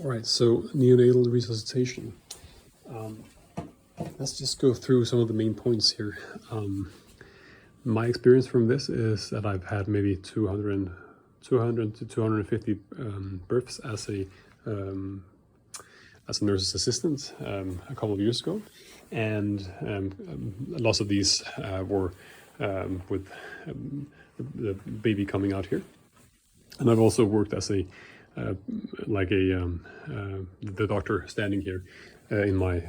All right, so neonatal resuscitation. Let's just go through some of the main points here. My experience from this is that I've had maybe 200 to 250 births as a nurse's assistant a couple of years ago, and lots of these were with the baby coming out here. And I've also worked as a the doctor standing here in my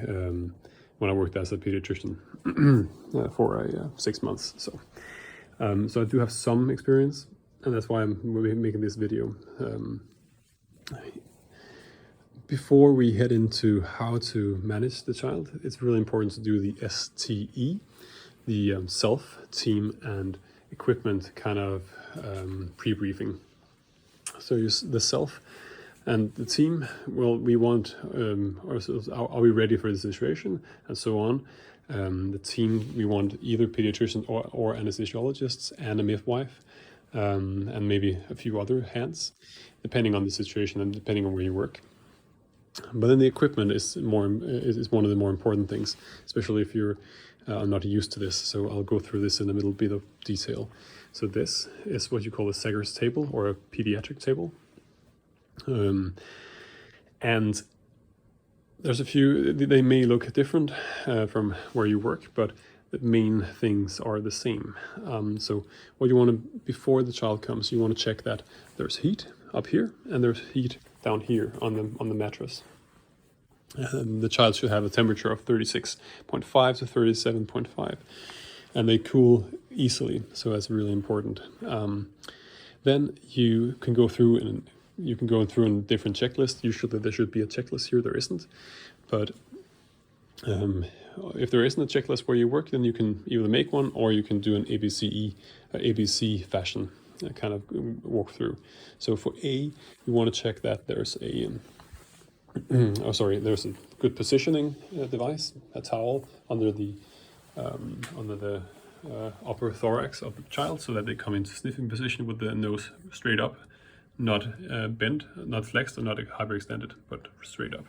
when I worked as a pediatrician for 6 months. So I do have some experience, and that's why I'm making this video. Before we head into how to manage the child, it's really important to do the STE, the self, team, and equipment kind of pre-briefing. So the self and the team, well, we want ourselves, are we ready for the situation, and so on. The team, we want either pediatricians or anesthesiologists and a midwife, and maybe a few other hands, depending on the situation and depending on where you work. But then the equipment is one of the more important things, especially if you're not used to this. So I'll go through this in a little bit of detail. So this is what you call a Seger's table, or a pediatric table. And there's a few, they may look different from where you work, but the main things are the same. So what you want to, before the child comes, you want to check that there's heat up here and there's heat down here on the mattress. The child should have a temperature of 36.5 to 37.5, and they cool easily, so that's really important. Then you can go through and a different checklist. Usually there should be a checklist here. There isn't, but if there isn't a checklist where you work, then you can either make one or you can do an ABC fashion kind of walk through. So for A, you want to check that there's a there's a good positioning device, a towel under the upper thorax of the child, so that they come into sniffing position with the nose straight up, not bent, not flexed, or not hyperextended, but straight up.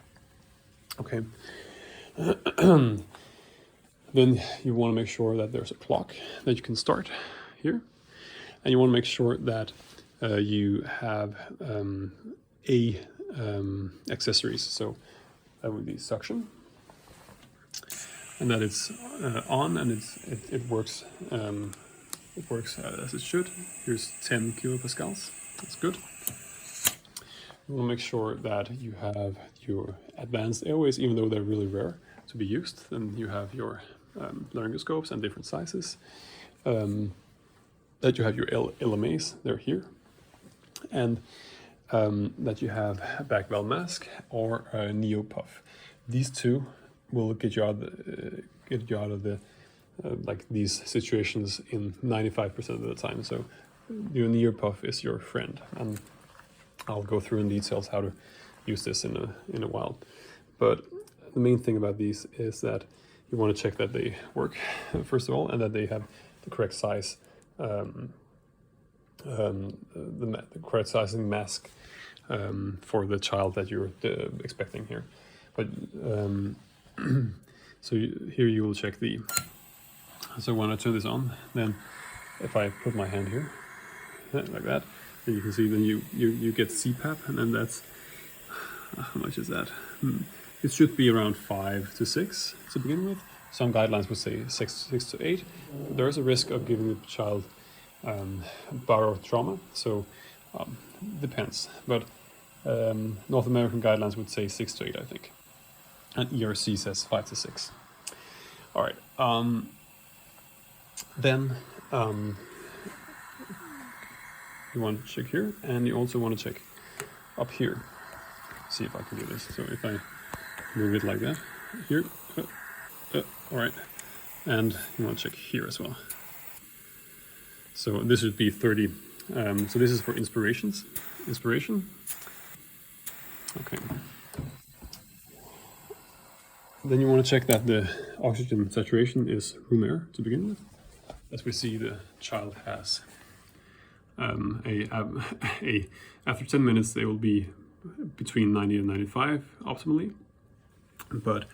Okay. Then you want to make sure that there's a clock that you can start here, and you want to make sure that you have accessories. So that would be suction, and that it's on, and it works as it should. Here's 10 kilopascals. That's good. You want to make sure that you have your advanced airways, even though they're really rare to be used. Then you have your laryngoscopes and different sizes. That you have your LMAs, they're here, and that you have a back valve mask or a neopuff. These two will get you out of the like these situations in 95% of the time. So your neopuff is your friend, and I'll go through in details how to use this in a while. But the main thing about these is that you want to check that they work first of all, and that they have the correct size, the correct sizing mask for the child that you're expecting here. But so here you will check the. So when I turn this on, then if I put my hand here like that, then you can see then you get CPAP, and then that's how much is that? It should be around 5 to 6 to begin with. Some guidelines would say 6 to 8. There is a risk of giving the child barotrauma, so depends. But North American guidelines would say 6 to 8, I think, and ERC says 5 to 6. All right. Then you want to check here, and you also want to check up here. See if I can do this. So if I move it like that, here, all right, and you want to check here as well. So this would be 30. So this is for inspiration. Okay. Then you want to check that the oxygen saturation is room air to begin with. As we see, the child has after 10 minutes they will be between 90 and 95 optimally, but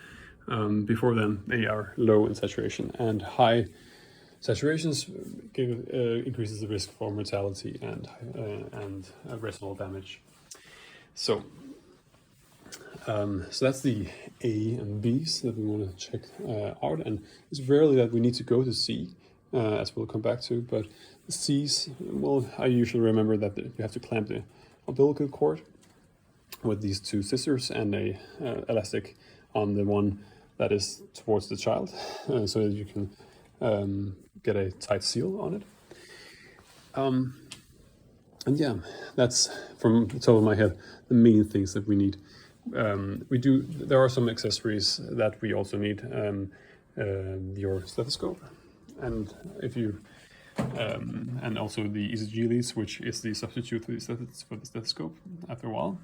before then they are low in saturation, and high saturations increases the risk for mortality and retinal damage. So that's the A and B's that we want to check out, and it's rarely that we need to go to C, as we'll come back to, but the C's, well, I usually remember that you have to clamp the umbilical cord with these two scissors and a elastic on the one that is towards the child, so that you can get a tight seal on it. And yeah, that's from the top of my head the main things that we need. There are some accessories that we also need. Your stethoscope, and if you and also the ECG leads, which is the substitute for the stethoscope after a while,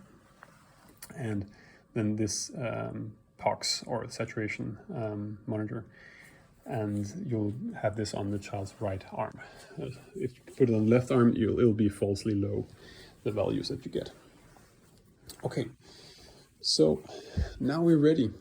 and then this POX or saturation monitor, and you'll have this on the child's right arm. If you put it on the left arm, it'll be falsely low, the values that you get. Okay, so now we're ready